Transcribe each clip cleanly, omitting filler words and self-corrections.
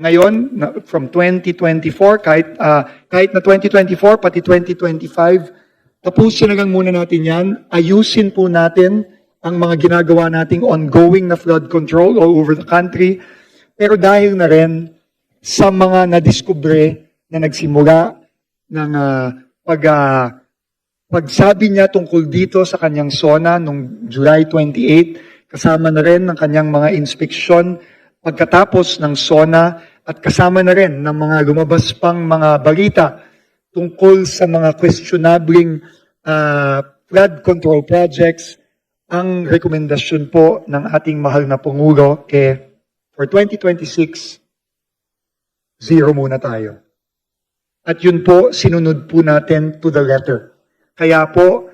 ngayon, from 2024, kahit na 2024, pati 2025, tapusin na lang muna natin yan. Ayusin po natin ang mga ginagawa nating ongoing na flood control all over the country. Pero dahil na rin sa mga nadiskubre na nagsimula ng pagsabi niya tungkol dito sa kanyang SONA noong July 28, kasama na rin ng kanyang mga inspeksyon pagkatapos ng SONA at kasama na rin ng mga lumabas pang mga balita tungkol sa mga questionabling flood control projects. Ang rekomendasyon po ng ating mahal na Pangulo, for 2026, zero muna tayo. At yun po, sinunod po natin to the letter. Kaya po,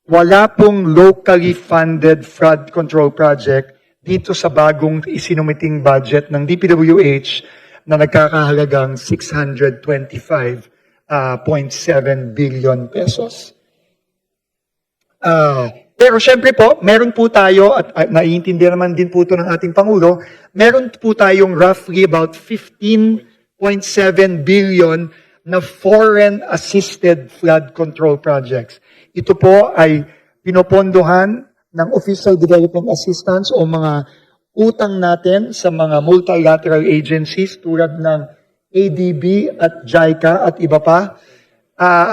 wala pong locally funded flood control project dito sa bagong isinumiting budget ng DPWH na nagkakahalagang 625.7 billion pesos. Pero syempre po, meron po tayo, at naiintindihan naman din po ito ng ating Pangulo, meron po tayong roughly about 15.7 billion na foreign-assisted flood control projects. Ito po ay pinopondohan ng Official Development Assistance o mga utang natin sa mga multilateral agencies tulad ng ADB at JICA at iba pa,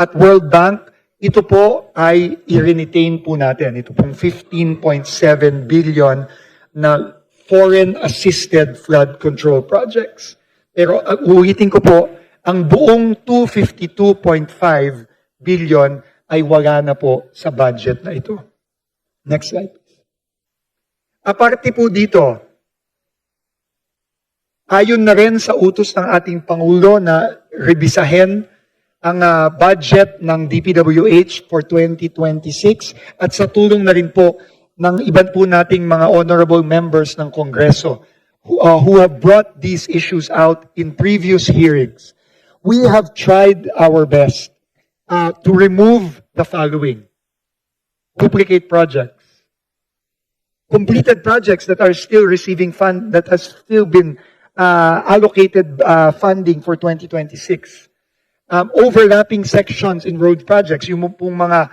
at World Bank. Ito po ay i-retain po natin. Ito pong 15.7 billion na foreign-assisted flood control projects. Pero ulitin ko po, ang buong 252.5 billion ay wala na po sa budget na ito. Next slide. Aparte po dito, ayon na rin sa utos ng ating Pangulo na rebisahin ang budget ng DPWH for 2026 at sa tulong na rin po ng iban po nating mga honorable members ng Kongreso who have brought these issues out in previous hearings. We have tried our best to remove the following: duplicate projects, completed projects that are still receiving fund, that has still been allocated funding for 2026. Overlapping sections in road projects, yung pong mga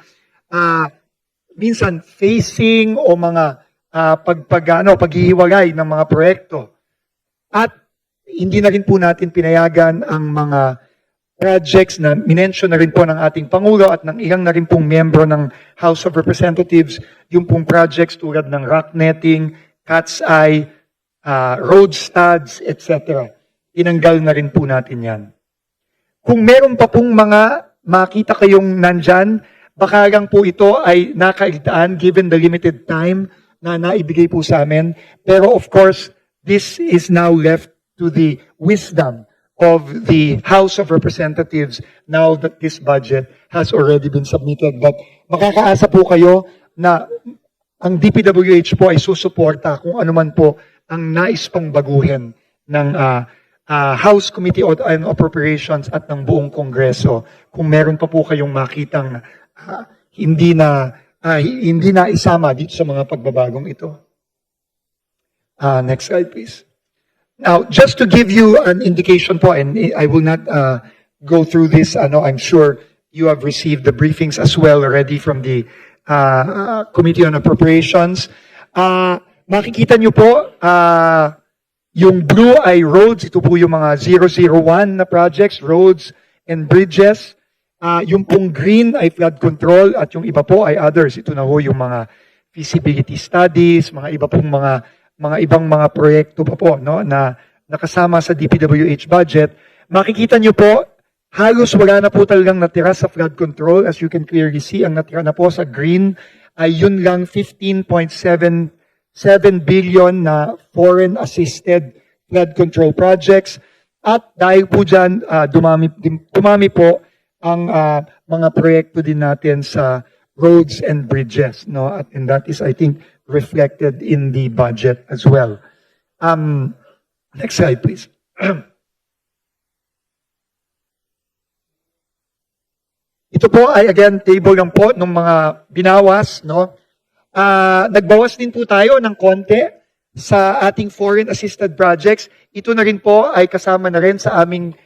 minsan facing o mga paghihiwalay ng mga proyekto. At hindi na rin po natin pinayagan ang mga projects na minention na rin po ng ating Pangulo at ng ilang na rin pong miyembro ng House of Representatives, yung pong projects tulad ng rock netting, cat's eye, road studs, etc. Tinanggal na rin po natin yan. Kung meron pa pong mga makita kayong nandyan, baka lang po ito ay nakaligtaan given the limited time na naibigay po sa amin. Pero of course, this is now left to the wisdom of the House of Representatives now that this budget has already been submitted. But makakaasa po kayo na ang DPWH po ay susuporta kung ano man po ang nais pang baguhin ng House Committee on Appropriations at ng buong Kongreso. Kung meron pa po kayong makitang hindi na isama dito sa mga pagbabagong ito. Next slide, please. Now, just to give you an indication po, and I will not go through this, I'm sure you have received the briefings as well already from the Committee on Appropriations. Makikita nyo po, yung blue ay roads, ito po yung mga 001 na projects, roads and bridges. Yung pong green ay flood control at yung iba po ay others. Ito na ho yung mga feasibility studies, mga iba pong mga ibang mga proyekto pa po, no, na nakasama sa DPWH budget. Makikita nyo po, halos wala na po talagang natira sa flood control. As you can clearly see, ang natira na po sa green ay yun lang 15.7 billion na foreign-assisted flood control projects. At dahil po dyan, dumami po ang mga proyekto din natin sa roads and bridges. No? And that is, I think, reflected in the budget as well. Next slide, please. Ito po ay, again, table lang po ng mga binawas, no? Nagbawas din po tayo ng konti sa ating foreign assisted projects. Ito na rin po ay kasama na rin sa aming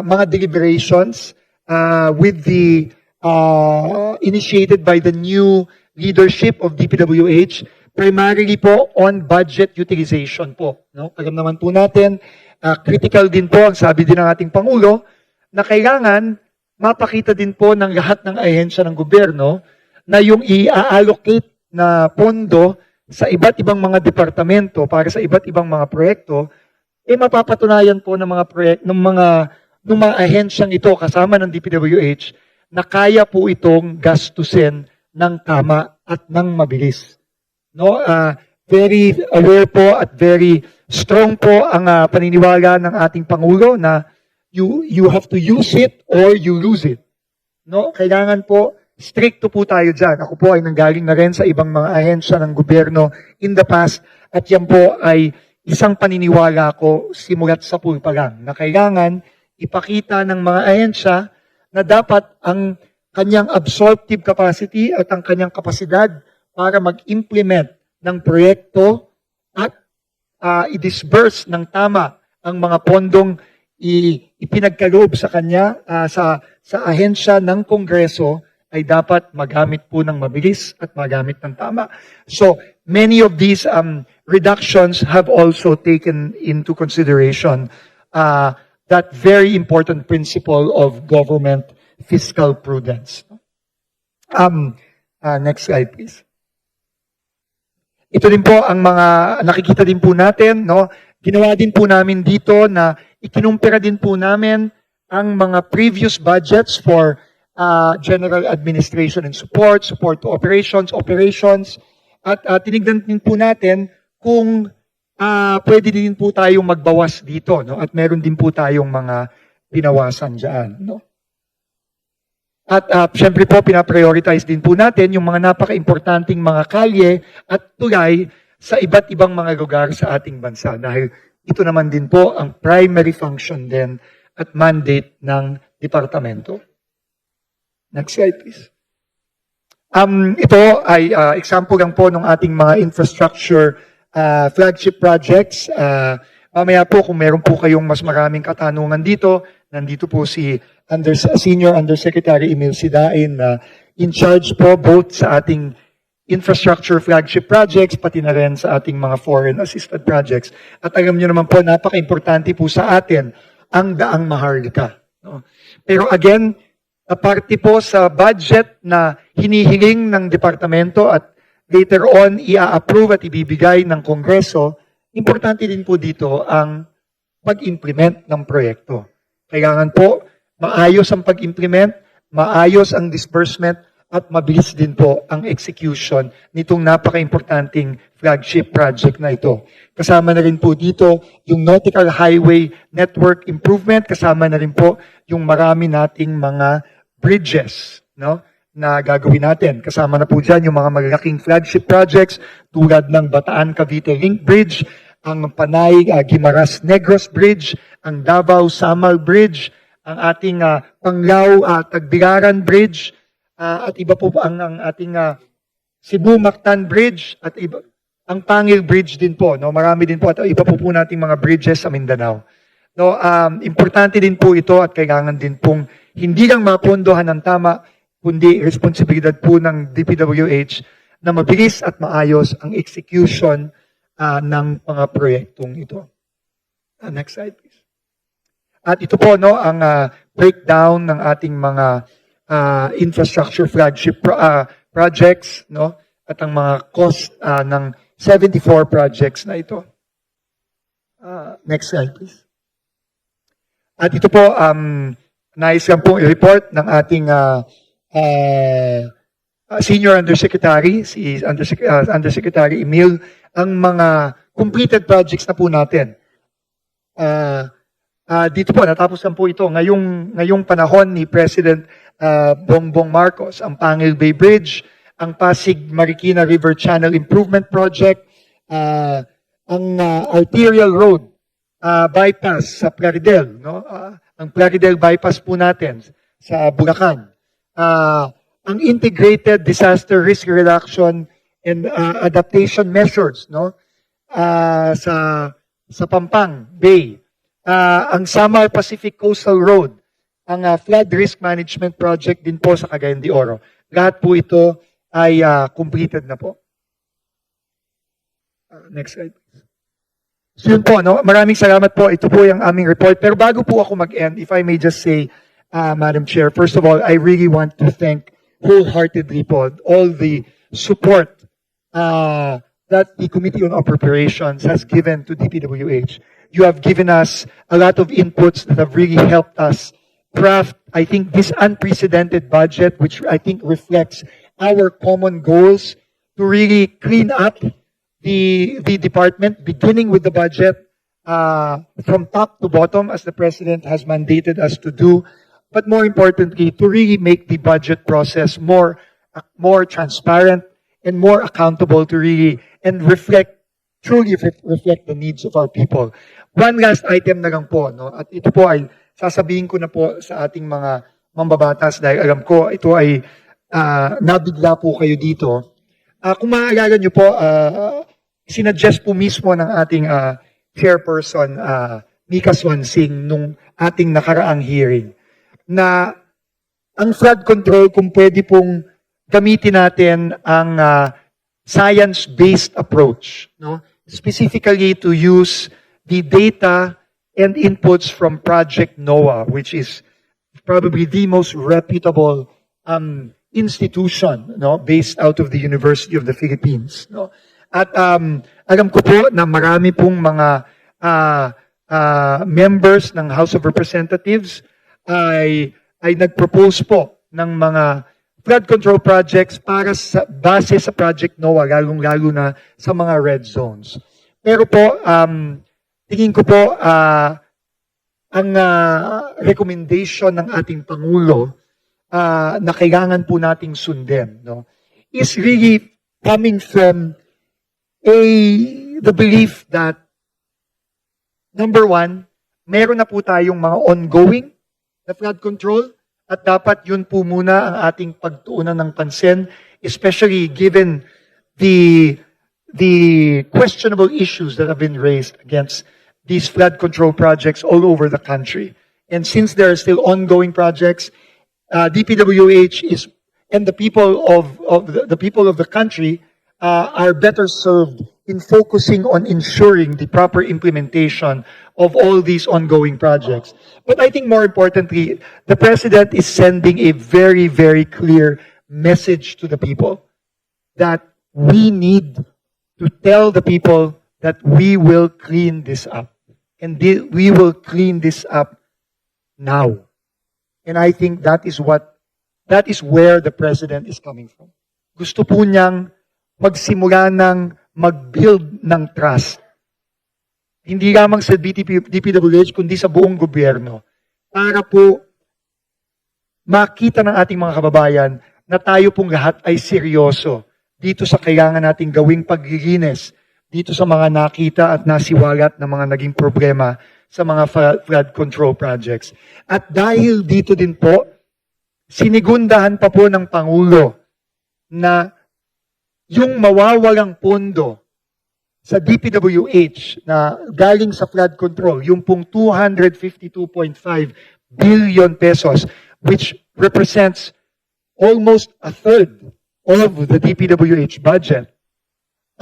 mga deliberations with the initiated by the new leadership of DPWH, primarily po on budget utilization po. No? Alam naman po natin, critical din po, ang sabi din ng ating Pangulo, na kailangan mapakita din po ng lahat ng ahensya ng gobyerno na yung i-allocate na pondo sa iba't ibang mga departamento para sa iba't ibang mga proyekto, mapapatunayan po ng mga ahensyang ito kasama ng DPWH na kaya po itong gastusin ng tama at ng mabilis. No, very aware po at very strong po ang paniniwala ng ating Pangulo na you have to use it or you lose it. No, kailangan po stricto po tayo dyan. Ako po ay nanggaling na rin sa ibang mga ahensya ng gobyerno in the past at yan po ay isang paniniwala ko simulat sa pool pa lang na kailangan ipakita ng mga ahensya na dapat ang kanyang absorptive capacity at ang kanyang kapasidad para mag-implement ng proyekto at i-disburse ng tama ang mga pondong ipinagkaloob sa kanya sa ahensya ng Kongreso ay dapat magamit po ng mabilis at magamit ng tama. So, many of these reductions have also taken into consideration that very important principle of government fiscal prudence. Next slide, please. Ito din po ang mga nakikita din po natin, no? Ginawa din po namin dito na ikinumpira din po namin ang mga previous budgets for general administration and support to operations, at tinignan din po natin kung pwede din po tayong magbawas dito, no? At meron din po tayong mga binawasan dyan, no? At syempre po, pinaprioritize din po natin yung mga napaka-importanting mga kalye at tulay sa iba't ibang mga lugar sa ating bansa. Dahil ito naman din po ang primary function din at mandate ng departamento. Next slide, please. Ito ay example lang po ng ating mga infrastructure flagship projects. Mamaya po, kung meron po kayong mas maraming katanungan dito, nandito po si Senior Undersecretary Emil Sidain na in charge po both sa ating infrastructure flagship projects, pati na rin sa ating mga foreign assisted projects. At alam niyo naman po, napaka-importante po sa atin ang Daang Maharlika. No? Pero again, parte po sa budget na hinihiling ng departamento at later on i-approve at ibibigay ng Kongreso, importante din po dito ang pag-implement ng proyekto. Kailangan po maayos ang pag-implement, maayos ang disbursement, at mabilis din po ang execution nitong napaka-importanting flagship project na ito. Kasama na rin po dito yung Nautical Highway Network Improvement, kasama na rin po yung marami nating mga bridges, no, na gagawin natin. Kasama na po dyan yung mga malalaking flagship projects tulad ng Bataan-Cavite Link Bridge, ang Panay-Guimaras Negros Bridge, ang Davao-Samal Bridge, ang ating Panglao-Tagbilaran Bridge, at iba po ang ating Cebu-Mactan Bridge, at iba, ang Pangil Bridge din po. No? Marami din po, at iba po nating mga bridges sa Mindanao. No, importante din po ito at kailangan din pong hindi lang mapondohan ng tama, kundi responsibilidad po ng DPWH na mabilis at maayos ang execution ng mga proyektong ito. Next slide, please. At ito po, no, ang breakdown ng ating mga infrastructure flagship projects, no, at ang mga cost ng 74 projects na ito. Next slide, please. At ito po, nais lang pong i-report ng ating Senior Undersecretary, si Undersecretary Emil, ang mga completed projects na po natin. Dito po, natapos lang po ito. Ngayong panahon ni President Bongbong Marcos, ang Pangil Bay Bridge, ang Pasig Marikina River Channel Improvement Project, ang arterial road bypass sa Plaridel, no? Ang Plaridel bypass po natin sa Bulacan. Ang integrated disaster risk reduction and adaptation measures, no? sa Pampang Bay, ang Samar Pacific Coastal Road, ang flood risk management project din po sa Cagayan de Oro. Lahat po ito ay completed na po. Next slide. So yun po, no? Maraming salamat po. Ito po yung aming report. Pero bago po ako mag-end, if I may just say, Madam Chair, first of all, I really want to thank wholeheartedly po all the support that the Committee on Appropriations has given to DPWH. You have given us a lot of inputs that have really helped us craft, I think, this unprecedented budget, which I think reflects our common goals to really clean up the department, beginning with the budget from top to bottom, as the President has mandated us to do, but more importantly, to really make the budget process more transparent and more accountable to really and truly reflect the needs of our people. One last item na lang po, no? At ito po ay sasabihin ko na po sa ating mga mambabatas dahil alam ko ito ay nabigla po kayo dito. Kung maaalala nyo po, sinadjust po mismo ng ating chairperson, Mika Swansing, nung ating nakaraang hearing, na ang flood control, kung pwede pong gamitin natin ang science-based approach, no? Specifically to use the data and inputs from Project NOAA, which is probably the most reputable institution, no, based out of the University of the Philippines, no. At alam ko po na marami pong mga members ng House of Representatives ay nag-propose po ng mga flood control projects para sa base sa Project NOAA, lalong-lalo na sa mga red zones. Pero po, tingin ko po ang recommendation ng ating Pangulo na kailangan po nating sundin, no, is really coming from the belief that, number one, meron na po tayong mga ongoing na flood control at dapat yun po muna ang ating pagtuunan ng pansin, especially given the questionable issues that have been raised against these flood control projects all over the country. And since there are still ongoing projects, DPWH is, and the people of the country are better served in focusing on ensuring the proper implementation of all these ongoing projects. But I think more importantly, the President is sending a very, very clear message to the people that we need to tell the people that we will clean this up. And we will clean this up now. And I think that is where the President is coming from. Gusto po niyang magsimula ng mag-build ng trust. Hindi lamang sa DPWH, kundi sa buong gobyerno. Para po makita ng ating mga kababayan na tayo pong lahat ay seryoso dito sa kailangan nating gawing paglilinis, dito sa mga nakita at nasiwalat na mga naging problema sa mga flood control projects. At dahil dito din po, sinigundahan pa po ng Pangulo na yung mawawalang pondo sa DPWH na galing sa flood control, yung pong 252.5 billion pesos, which represents almost a third of the DPWH budget,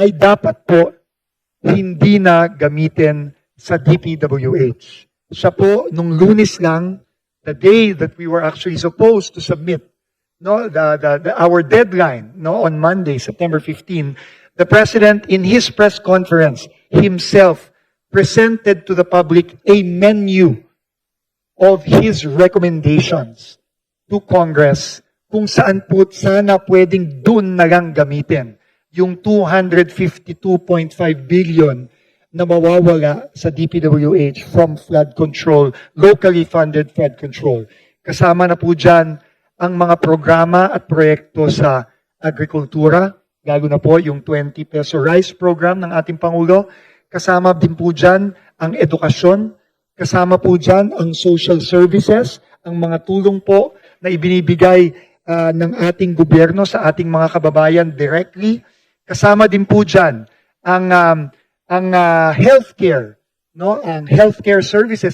ay dapat po hindi na gamitin sa DPWH. Siya po, nung Lunes lang, the day that we were actually supposed to submit, no, our deadline, no, on Monday, September 15, the President, in his press conference, himself presented to the public a menu of his recommendations to Congress kung saan po sana pwedeng dun na lang gamitin yung 252.5 billion na mawawala sa DPWH from flood control, locally funded flood control. Kasama na po dyan ang mga programa at proyekto sa agrikultura, lalo na po yung 20 peso rice program ng ating Pangulo. Kasama din po dyan ang edukasyon, kasama po dyan ang social services, ang mga tulong po na ibinibigay ng ating gobyerno sa ating mga kababayan directly. Kasama din po dyan ang ang healthcare, no, ang healthcare services